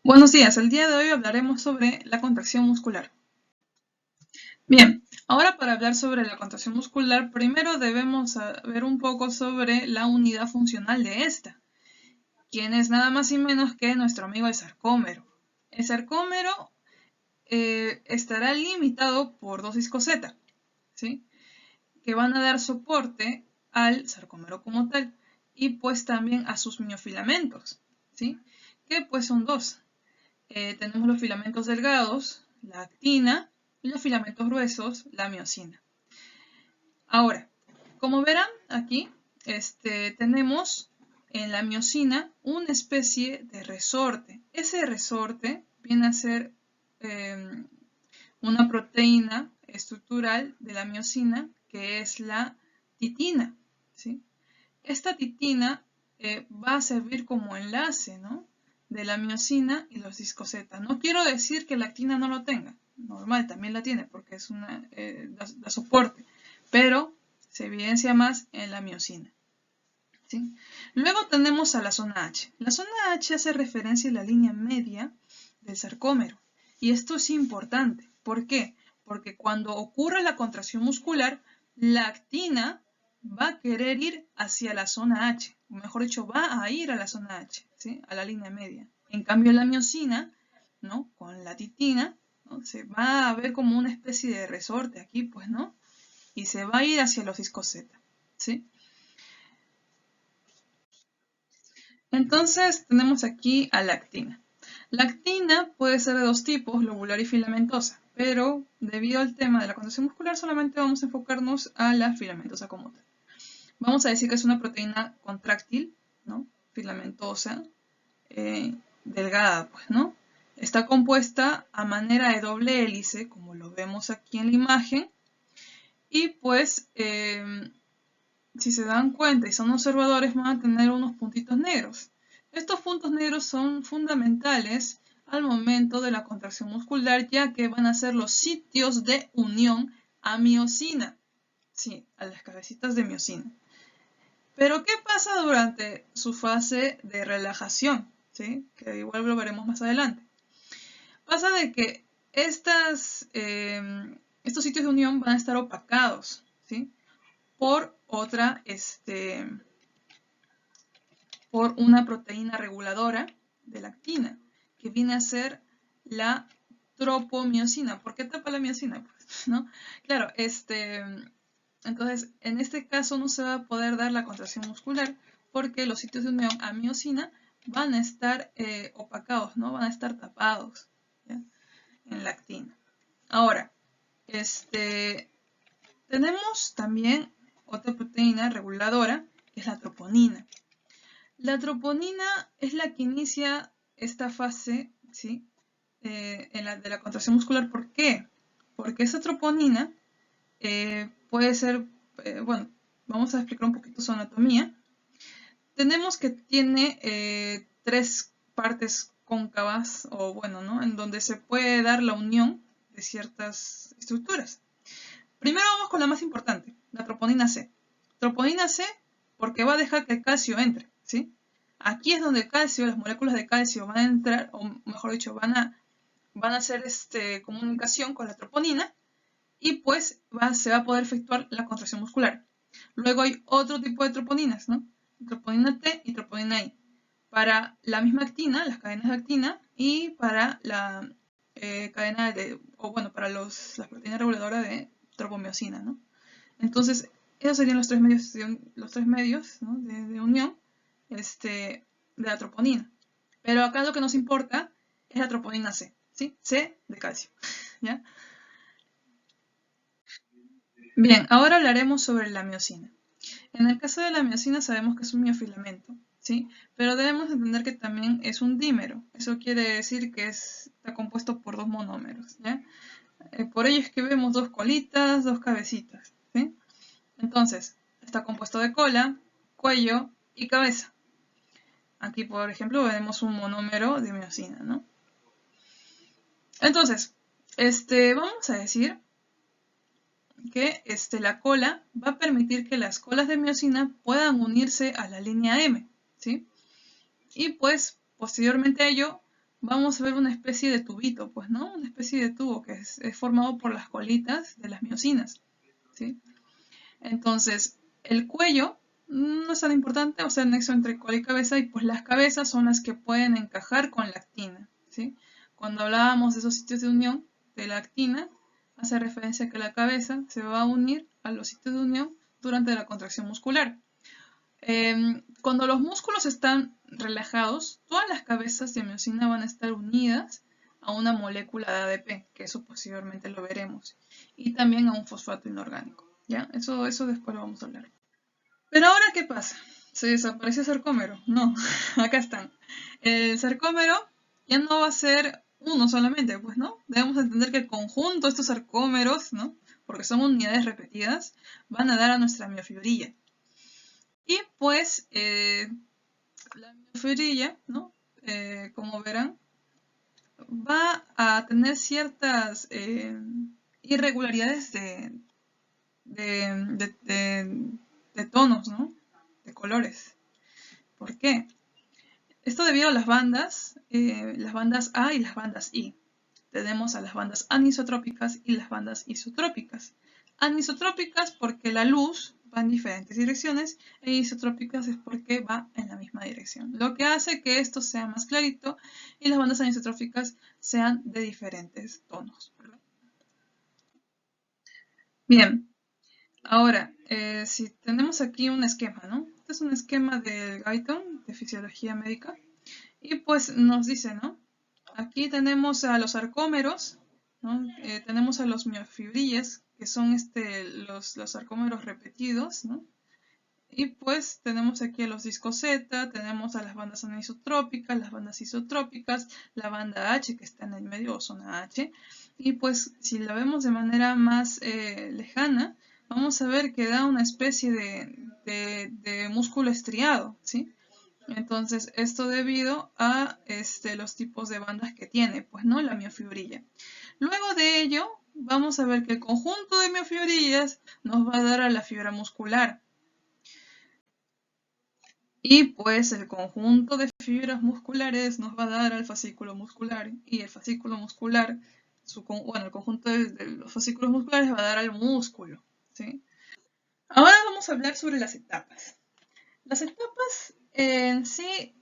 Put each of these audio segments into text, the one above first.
Buenos días, el día de hoy hablaremos sobre la contracción muscular. Bien, ahora para hablar sobre la contracción muscular, primero debemos saber un poco sobre la unidad funcional de esta, quien es nada más y menos que nuestro amigo el sarcómero. El sarcómero estará limitado por dos discos Z, ¿sí? Que van a dar soporte al sarcómero como tal y pues también a sus miofilamentos, ¿sí? Que pues son dos. Tenemos los filamentos delgados, la actina, y los filamentos gruesos, la miosina. Ahora, como verán aquí, tenemos en la miosina una especie de resorte. Ese resorte viene a ser una proteína estructural de la miosina, que es la titina, ¿sí? Esta titina va a servir como enlace, ¿no?, de la miosina y los discos Z. No quiero decir que la actina no lo tenga, normal, también la tiene porque es da soporte, pero se evidencia más en la miosina, ¿sí? Luego tenemos a la zona H. La zona H hace referencia a la línea media del sarcómero y esto es importante. ¿Por qué? Porque cuando ocurre la contracción muscular, la actina va a querer ir hacia la zona H, o mejor dicho, va a ir a la zona H, ¿sí?, a la línea media. En cambio, la miosina, ¿no?, con la titina, ¿no?, se va a ver como una especie de resorte aquí, pues, ¿no?, y se va a ir hacia los discos Z, ¿sí? Entonces, tenemos aquí a la actina. La actina puede ser de dos tipos, lobular y filamentosa, pero debido al tema de la contracción muscular solamente vamos a enfocarnos a la filamentosa como tal. Vamos a decir que es una proteína contráctil, ¿no?, filamentosa, delgada, pues, ¿no? Está compuesta a manera de doble hélice, como lo vemos aquí en la imagen, y pues, si se dan cuenta y son observadores, van a tener unos puntitos negros. Estos puntos negros son fundamentales al momento de la contracción muscular, ya que van a ser los sitios de unión a miosina, sí, a las cabecitas de miosina. Pero, ¿qué pasa durante su fase de relajación? ¿Sí? Que igual lo veremos más adelante. Pasa de que estos sitios de unión van a estar opacados, ¿sí?, por por una proteína reguladora de la actina, que viene a ser la tropomiosina. ¿Por qué tapa la miosina? Pues, ¿no? Claro, entonces, en este caso no se va a poder dar la contracción muscular porque los sitios de unión a miosina van a estar opacados, ¿no? Van a estar tapados, ¿ya?, en la actina. Ahora, tenemos también otra proteína reguladora, que es la troponina. La troponina es la que inicia esta fase, ¿sí?, de la contracción muscular. ¿Por qué? Porque esa troponina puede ser, bueno, vamos a explicar un poquito su anatomía. Tenemos que tiene tres partes cóncavas, o bueno, ¿no?, en donde se puede dar la unión de ciertas estructuras. Primero vamos con la más importante, la troponina C. Troponina C porque va a dejar que el calcio entre, ¿sí? Aquí es donde el calcio, las moléculas de calcio van a entrar, o mejor dicho, van a hacer comunicación con la troponina y pues se va a poder efectuar la contracción muscular. Luego hay otro tipo de troponinas, ¿no? Troponina T y troponina I. Para la misma actina, las cadenas de actina, y para la cadena para las proteínas reguladoras de tropomiosina, ¿no? Entonces, esos serían los tres medios, ¿no?, de unión de la troponina. Pero acá lo que nos importa es la troponina C, ¿sí? C de calcio, ¿ya? Bien, ahora hablaremos sobre la miosina. En el caso de la miosina sabemos que es un miofilamento, ¿sí? Pero debemos entender que también es un dímero. Eso quiere decir que está compuesto por dos monómeros, ¿ya? Por ello es que vemos dos colitas, dos cabecitas, ¿sí? Entonces, está compuesto de cola, cuello y cabeza. Aquí, por ejemplo, vemos un monómero de miosina, ¿no? Entonces, vamos a decir que la cola va a permitir que las colas de miosina puedan unirse a la línea M, ¿sí? Y pues, posteriormente a ello, vamos a ver una especie de tubito, pues, ¿no? Una especie de tubo que es formado por las colitas de las miosinas, ¿sí? Entonces, el cuello no es tan importante, o sea, el nexo entre cola y cabeza, y pues las cabezas son las que pueden encajar con la actina, ¿sí? Cuando hablábamos de esos sitios de unión de la actina, hace referencia a que la cabeza se va a unir a los sitios de unión durante la contracción muscular. Cuando los músculos están relajados, todas las cabezas de miosina van a estar unidas a una molécula de ADP, que eso posteriormente lo veremos, y también a un fosfato inorgánico. ¿Ya? Eso después lo vamos a hablar. Pero ahora, ¿qué pasa? ¿Se desapareció el sarcómero? No, acá están. El sarcómero ya no va a ser uno solamente, pues, ¿no? Debemos entender que el conjunto de estos sarcómeros, ¿no? Porque son unidades repetidas, van a dar a nuestra miofibrilla. Y pues, la miofibrilla, ¿no? Como verán, va a tener ciertas irregularidades de tonos, ¿no? De colores. ¿Por qué? Esto debido a las bandas A y las bandas I. Tenemos a las bandas anisotrópicas y las bandas isotrópicas. Anisotrópicas porque la luz va en diferentes direcciones e isotrópicas es porque va en la misma dirección. Lo que hace que esto sea más clarito y las bandas anisotrópicas sean de diferentes tonos. ¿Verdad? Bien, ahora, si tenemos aquí un esquema, ¿no? Este es un esquema del Guyton de Fisiología Médica y pues nos dice, ¿no? Aquí tenemos a los sarcómeros, ¿no? Tenemos a los miofibrillas, que son los sarcómeros repetidos, ¿no? Y pues tenemos aquí a los discos Z, tenemos a las bandas anisotrópicas, las bandas isotrópicas, la banda H que está en el medio o zona H. Y pues si la vemos de manera más lejana, vamos a ver que da una especie de músculo estriado, ¿sí? Entonces, esto debido a los tipos de bandas que tiene, pues no la miofibrilla. Luego de ello, vamos a ver que el conjunto de miofibrillas nos va a dar a la fibra muscular. Y pues el conjunto de fibras musculares nos va a dar al fascículo muscular. Y el fascículo muscular, el conjunto de los fascículos musculares va a dar al músculo, ¿sí? Ahora vamos a hablar sobre las etapas. Las etapas en sí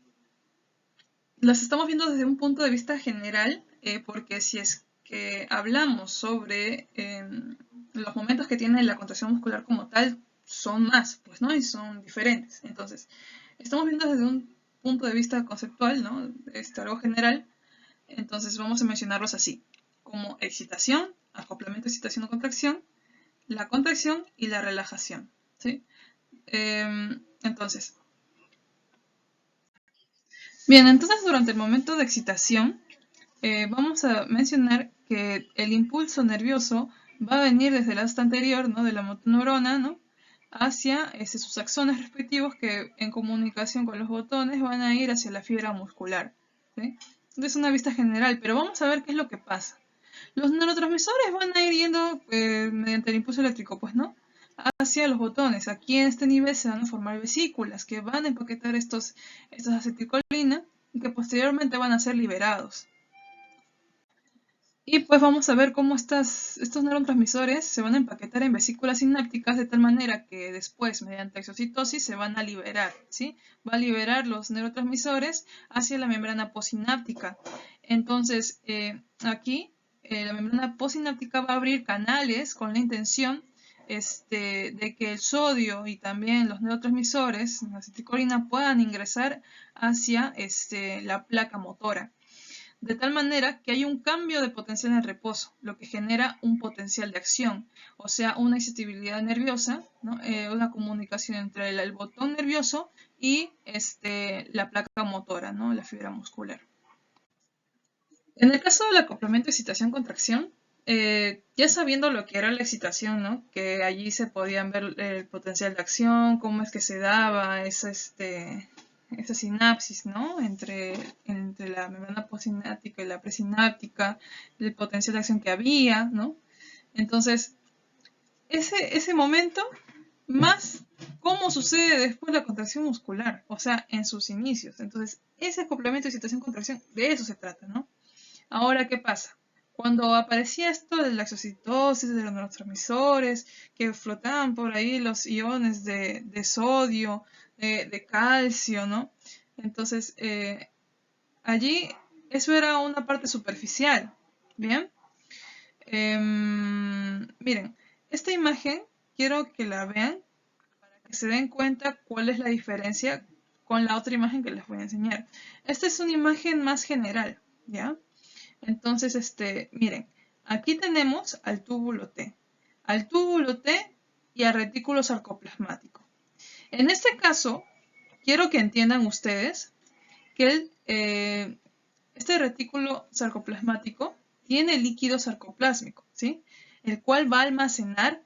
las estamos viendo desde un punto de vista general, porque si es que hablamos sobre los momentos que tiene la contracción muscular como tal, son más, pues, ¿no? Y son diferentes. Entonces, estamos viendo desde un punto de vista conceptual, ¿no? Algo general. Entonces, vamos a mencionarlos así, como excitación, acoplamiento, excitación o contracción, la contracción y la relajación, ¿sí? Entonces, bien, entonces durante el momento de excitación, vamos a mencionar que el impulso nervioso va a venir desde el asta anterior, ¿no? De la motoneurona, ¿no? Hacia sus axones respectivos que en comunicación con los botones van a ir hacia la fibra muscular, ¿sí? Entonces una vista general, pero vamos a ver qué es lo que pasa. Los neurotransmisores van a ir yendo mediante el impulso eléctrico, pues, ¿no? Hacia los botones. Aquí en este nivel se van a formar vesículas que van a empaquetar estos acetilcolina y que posteriormente van a ser liberados. Y pues vamos a ver cómo estos neurotransmisores se van a empaquetar en vesículas sinápticas de tal manera que después, mediante exocitosis, se van a liberar, ¿sí? Va a liberar los neurotransmisores hacia la membrana posináptica. Entonces, aquí, la membrana posináptica va a abrir canales con la intención de que el sodio y también los neurotransmisores, la acetilcolina, puedan ingresar hacia la placa motora. De tal manera que hay un cambio de potencial en el reposo, lo que genera un potencial de acción, o sea, una excitabilidad nerviosa, ¿no? Una comunicación entre el botón nervioso y la placa motora, ¿no? La fibra muscular. En el caso del acoplamiento excitación-contracción, ya sabiendo lo que era la excitación, ¿no? Que allí se podían ver el potencial de acción, cómo es que se daba esa sinapsis, ¿no? Entre la membrana postsináptica y la presináptica, el potencial de acción que había, ¿no? Entonces, ese momento, más cómo sucede después la contracción muscular, o sea, en sus inicios. Entonces, ese acoplamiento, excitación, contracción, de eso se trata, ¿no? Ahora, ¿qué pasa? Cuando aparecía esto de la exocitosis, de los neurotransmisores, que flotaban por ahí los iones de sodio, de calcio, ¿no? Entonces, allí eso era una parte superficial, ¿bien? Miren, esta imagen quiero que la vean para que se den cuenta cuál es la diferencia con la otra imagen que les voy a enseñar. Esta es una imagen más general, ¿ya? Entonces, miren, aquí tenemos al túbulo T y al retículo sarcoplasmático. En este caso, quiero que entiendan ustedes que este retículo sarcoplasmático tiene líquido sarcoplásmico, ¿sí? El cual va a almacenar,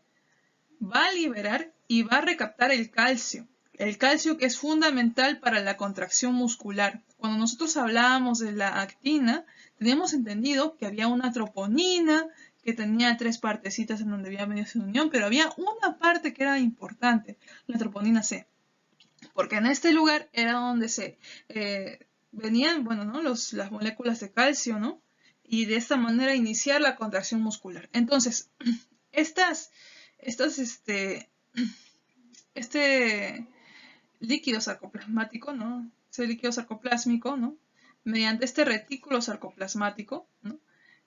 va a liberar y va a recaptar el calcio. El calcio que es fundamental para la contracción muscular. Cuando nosotros hablábamos de la actina, teníamos entendido que había una troponina, que tenía 3 partecitas en donde había medios de unión, pero había una parte que era importante, la troponina C. Porque en este lugar era donde se venían, bueno, ¿no? Las moléculas de calcio, ¿no? Y de esta manera iniciar la contracción muscular. Entonces, este líquido sarcoplasmático, ¿no? Ese líquido sarcoplásmico, ¿no? Mediante este retículo sarcoplasmático, ¿no?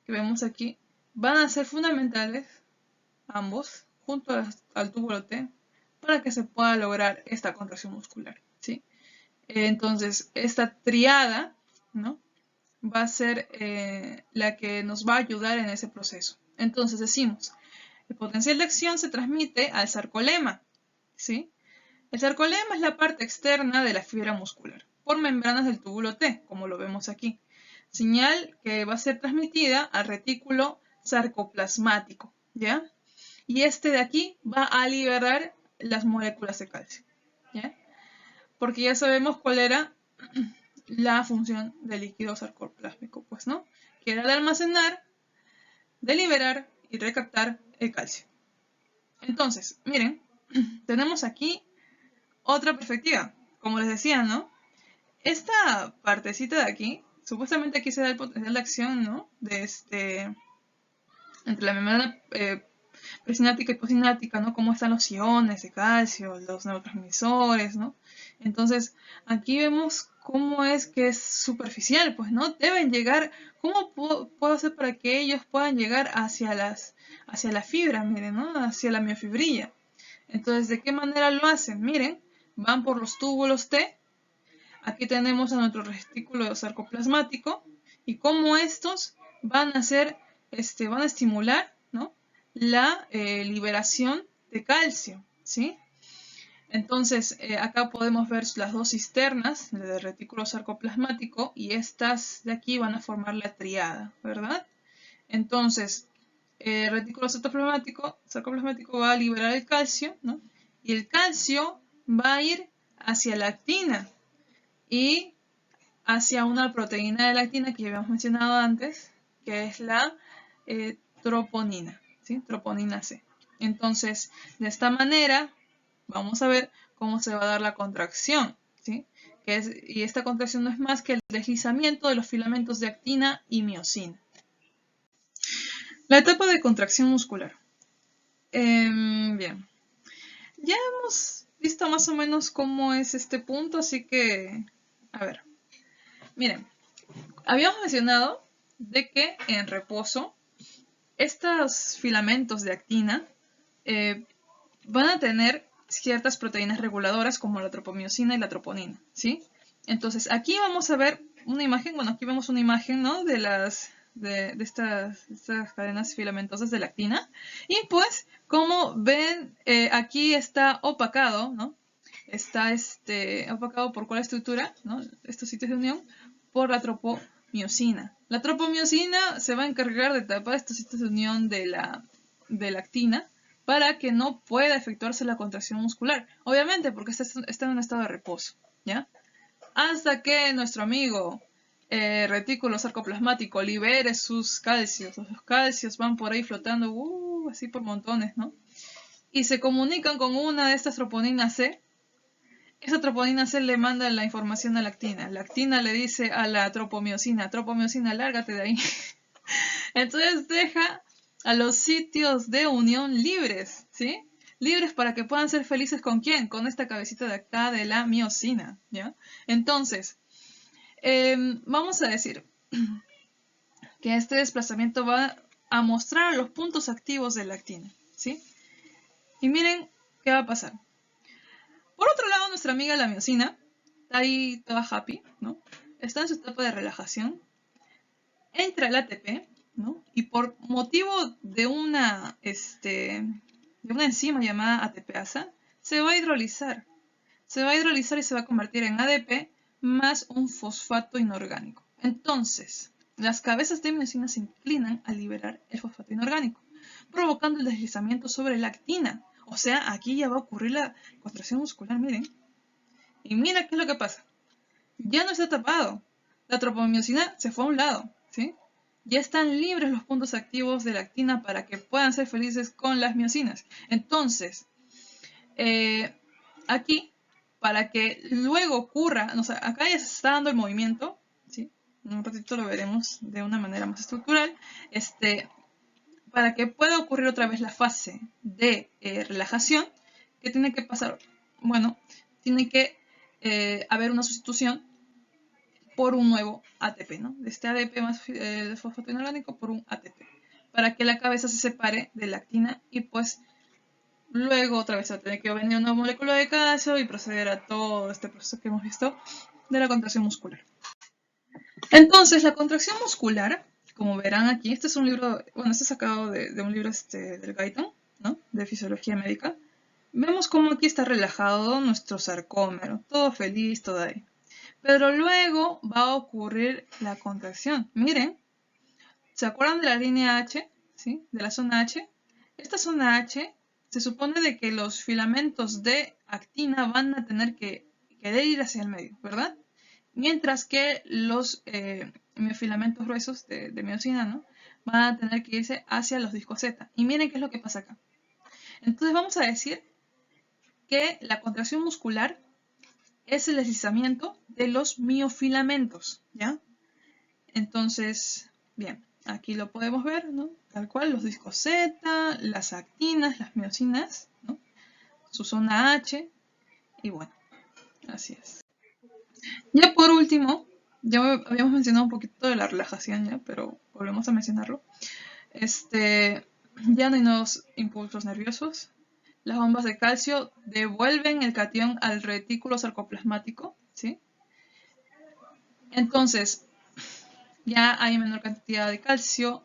Que vemos aquí, van a ser fundamentales ambos junto al túbulo T para que se pueda lograr esta contracción muscular, ¿sí? Entonces, esta triada, ¿no? Va a ser la que nos va a ayudar en ese proceso. Entonces decimos, el potencial de acción se transmite al sarcolema, ¿sí? El sarcolema es la parte externa de la fibra muscular, por membranas del túbulo T, como lo vemos aquí. Señal que va a ser transmitida al retículo sarcoplasmático, ¿ya? Y este de aquí va a liberar las moléculas de calcio, ¿ya? Porque ya sabemos cuál era la función del líquido sarcoplásmico, pues, ¿no? Que era de almacenar, de liberar y recaptar el calcio. Entonces, miren, tenemos aquí otra perspectiva. Como les decía, ¿no? Esta partecita de aquí, supuestamente aquí se da el potencial de acción, ¿no? Entre la membrana presináptica y postsináptica, ¿no? Cómo están los iones de calcio, los neurotransmisores, ¿no? Entonces, aquí vemos cómo es que es superficial, pues, ¿no? Deben llegar, ¿cómo puedo hacer para que ellos puedan llegar hacia la fibra, miren, ¿no? Hacia la miofibrilla. Entonces, ¿de qué manera lo hacen? Miren, van por los túbulos T. Aquí tenemos a nuestro retículo sarcoplasmático y cómo estos van a van a estimular, ¿no? La liberación de calcio, ¿sí? Entonces, acá podemos ver las dos cisternas del retículo sarcoplasmático y estas de aquí van a formar la triada, ¿verdad? Entonces, el retículo sarcoplasmático va a liberar el calcio, ¿no? Y el calcio va a ir hacia la actina y hacia una proteína de la actina que ya habíamos mencionado antes, que es la troponina, ¿sí? Troponina C. Entonces, de esta manera, vamos a ver cómo se va a dar la contracción, ¿sí? Y esta contracción no es más que el deslizamiento de los filamentos de actina y miosina. La etapa de contracción muscular. Bien, ya hemos visto más o menos cómo es este punto, así que, a ver, miren, habíamos mencionado de que en reposo estos filamentos de actina van a tener ciertas proteínas reguladoras como la tropomiosina y la troponina, ¿sí? Entonces, aquí vamos a ver una imagen, bueno, aquí vemos una imagen, ¿no? De estas cadenas filamentosas de la actina. Y pues, como ven, aquí está opacado, ¿no? Está opacado por cuál estructura, ¿no? Estos sitios de unión, por la tropomiosina. La tropomiosina se va a encargar de tapar estos sitios de unión de la actina para que no pueda efectuarse la contracción muscular. Obviamente, porque está en un estado de reposo, ¿ya? Hasta que nuestro amigo retículo sarcoplasmático libere sus calcios. Los calcios van por ahí flotando, así por montones, ¿no? Y se comunican con una de estas troponinas C. esa troponina C le manda la información a la actina. La actina le dice a la tropomiosina, lárgate de ahí. Entonces deja a los sitios de unión libres, ¿sí? Libres para que puedan ser felices ¿con quién? Con esta cabecita de acá de la miosina, ¿ya? Entonces, vamos a decir que este desplazamiento va a mostrar los puntos activos de la actina, ¿sí? Y miren qué va a pasar. Por otro lado, nuestra amiga la miosina está ahí toda happy, ¿no? Está en su etapa de relajación. Entra el ATP, ¿no? Y por motivo de una enzima llamada ATPasa, se va a hidrolizar. Se va a hidrolizar y se va a convertir en ADP más un fosfato inorgánico. Entonces, las cabezas de miosina se inclinan a liberar el fosfato inorgánico, provocando el deslizamiento sobre la actina. O sea, aquí ya va a ocurrir la contracción muscular, miren. Y mira qué es lo que pasa. Ya no está tapado. La tropomiosina se fue a un lado, ¿sí? Ya están libres los puntos activos de la actina para que puedan ser felices con las miosinas. Entonces, aquí, para que luego ocurra, o sea, acá ya se está dando el movimiento, ¿sí? En un ratito lo veremos de una manera más estructural. Para que pueda ocurrir otra vez la fase de relajación, ¿qué tiene que pasar? Bueno, tiene que haber una sustitución por un nuevo ATP, ¿no? De este ADP más fosfato inorgánico por un ATP, para que la cabeza se separe de la actina y pues luego otra vez va a tener que venir una molécula de calcio y proceder a todo este proceso que hemos visto de la contracción muscular. Entonces, la contracción muscular, como verán aquí, este es un libro, bueno, este es sacado de un libro del Guyton, ¿no? De fisiología médica. Vemos cómo aquí está relajado nuestro sarcómero, todo feliz, todo ahí. Pero luego va a ocurrir la contracción. Miren, ¿se acuerdan de la línea H? ¿Sí? De la zona H. Esta zona H se supone de que los filamentos de actina van a tener que querer ir hacia el medio, ¿verdad? Mientras que los miofilamentos gruesos de miosina, ¿no? Van a tener que irse hacia los discos Z. Y miren qué es lo que pasa acá. Entonces vamos a decir que la contracción muscular es el deslizamiento de los miofilamentos, ¿ya? Entonces, bien, aquí lo podemos ver, ¿no? Tal cual, los discos Z, las actinas, las miosinas, ¿no? Su zona H, y bueno, así es. Ya por último, ya habíamos mencionado un poquito de la relajación ya, pero volvemos a mencionarlo. Ya no hay nuevos impulsos nerviosos. Las bombas de calcio devuelven el catión al retículo sarcoplasmático, ¿sí? Entonces, ya hay menor cantidad de calcio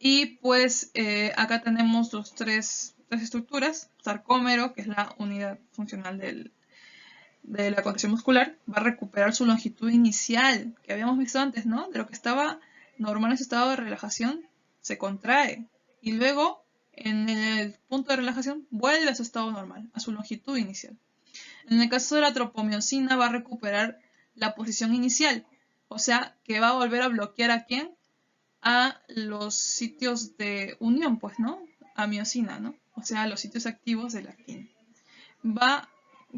y pues acá tenemos los tres estructuras. Sarcómero, que es la unidad funcional de la contracción muscular, va a recuperar su longitud inicial que habíamos visto antes, ¿no? De lo que estaba normal en su estado de relajación, se contrae y luego en el punto de relajación vuelve a su estado normal, a su longitud inicial. En el caso de la tropomiosina va a recuperar la posición inicial, o sea que va a volver a bloquear ¿a quién? A los sitios de unión, pues, ¿no? A miosina, ¿no? O sea, a los sitios activos de la actina. Va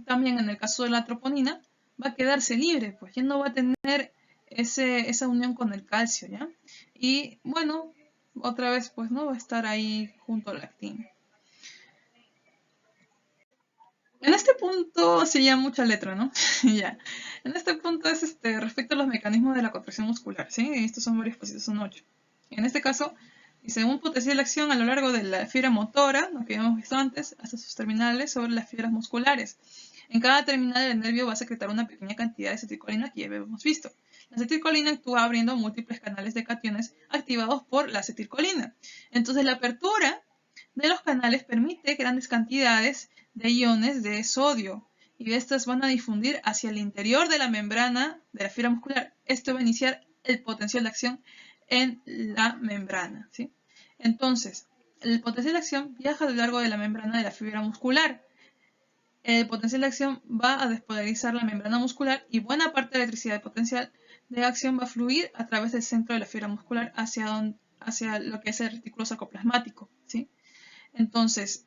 también en el caso de la troponina, va a quedarse libre, pues ya no va a tener esa unión con el calcio, ¿ya? Y bueno, otra vez, pues, ¿no? Va a estar ahí junto a la actina. En este punto sí ya mucha letra, ¿no? Ya. En este punto es respecto a los mecanismos de la contracción muscular, ¿sí? Estos son varios pasitos, son 8. En este caso, dice un potencial de acción a lo largo de la fibra motora, lo que habíamos visto antes, hasta sus terminales sobre las fibras musculares. En cada terminal el nervio va a secretar una pequeña cantidad de acetilcolina que ya habíamos visto. La acetilcolina actúa abriendo múltiples canales de cationes activados por la acetilcolina. Entonces la apertura de los canales permite grandes cantidades de iones de sodio y estas van a difundir hacia el interior de la membrana de la fibra muscular. Esto va a iniciar el potencial de acción en la membrana, ¿sí? Entonces, el potencial de acción viaja a lo largo de la membrana de la fibra muscular. El potencial de acción va a despolarizar la membrana muscular y buena parte de la electricidad de potencial de acción va a fluir a través del centro de la fibra muscular hacia lo que es el retículo sarcoplasmático, ¿sí? Entonces,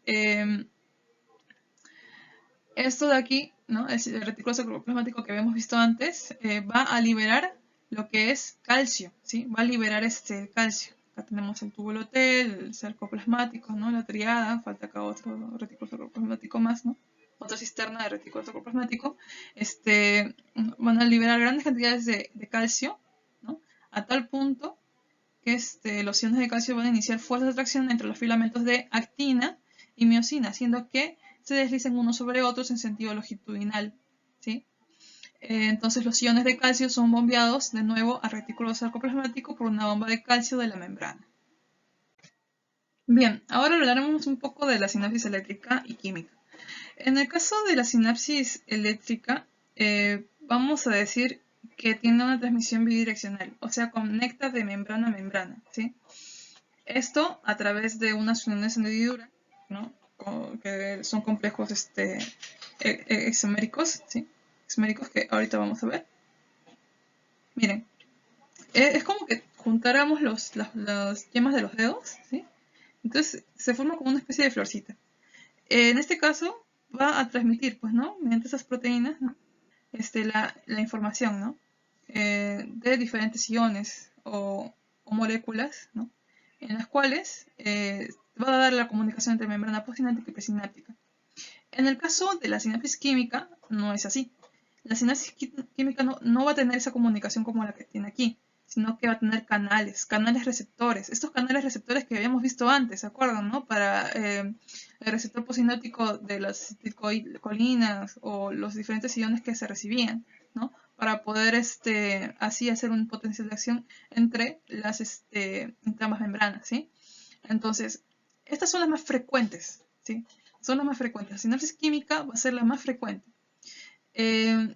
esto de aquí ¿no? El retículo sarcoplasmático que habíamos visto antes va a liberar lo que es calcio, ¿sí? Va a liberar el calcio. Acá tenemos el túbulo T, el sarcoplasmático, ¿no? La triada, falta acá otro retículo sarcoplasmático más, ¿no? Otra cisterna de retículo sarcoplasmático. Van a liberar grandes cantidades de calcio, ¿no? A tal punto que los iones de calcio van a iniciar fuerzas de atracción entre los filamentos de actina y miosina, haciendo que se deslicen unos sobre otros en sentido longitudinal, ¿sí? Entonces los iones de calcio son bombeados de nuevo al retículo sarcoplasmático por una bomba de calcio de la membrana. Bien, ahora hablaremos un poco de la sinapsis eléctrica y química. En el caso de la sinapsis eléctrica, vamos a decir que tiene una transmisión bidireccional, o sea, conecta de membrana a membrana, ¿sí? Esto a través de unas uniones de hendidura, ¿no? Que son complejos hexaméricos, ¿sí? Hexaméricos que ahorita vamos a ver. Miren, es como que juntáramos las yemas de los dedos, ¿sí? Entonces se forma como una especie de florcita. En este caso va a transmitir, pues, ¿no? Mediante esas proteínas, ¿no? La información, ¿no? De diferentes iones o moléculas, ¿no? En las cuales va a dar la comunicación entre membrana postsináptica y presináptica. En el caso de la sinapsis química, no es así. La sinapsis química no va a tener esa comunicación como la que tiene aquí, sino que va a tener canales receptores. Estos canales receptores que habíamos visto antes, ¿se acuerdan? ¿No? Para el receptor postsináptico de las acetilcolinas o los diferentes iones que se recibían, ¿no? Para poder así hacer un potencial de acción entre entre ambas membranas, ¿sí? Entonces, estas son las más frecuentes, ¿sí? Son las más frecuentes. La sinapsis química va a ser la más frecuente.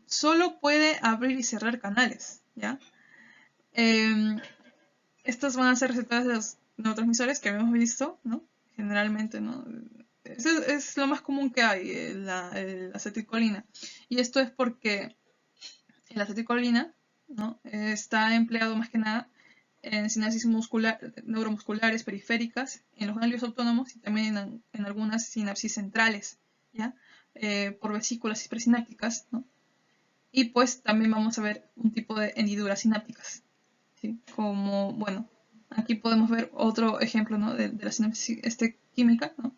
Solo puede abrir y cerrar canales, ¿ya? Estos van a ser receptores de los neurotransmisores que habíamos visto, ¿no? Generalmente, ¿no? Es lo más común que hay, la acetilcolina. Y esto es porque la acetilcolina, ¿no? Está empleado más que nada en sinapsis neuromusculares periféricas, en los ganglios autónomos y también en algunas sinapsis centrales, ¿ya? Por vesículas presinápticas, ¿no? Y pues también vamos a ver un tipo de hendiduras sinápticas, ¿sí? Como, bueno, aquí podemos ver otro ejemplo, ¿no? de la sinapsis química, ¿no?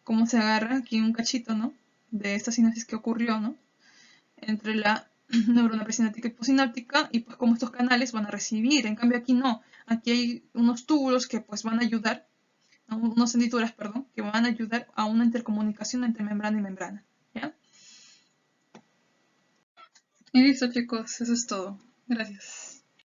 Cómo se agarra aquí un cachito, ¿no? De esta sinapsis que ocurrió, ¿no? Entre la neurona presináptica y postsináptica, y pues como estos canales van a recibir. En cambio aquí no, aquí hay unos túbulos que pues van a ayudar, ¿no? Unas hendiduras, perdón, que van a ayudar a una intercomunicación entre membrana y membrana, ¿ya? Y listo, chicos, eso es todo. Gracias.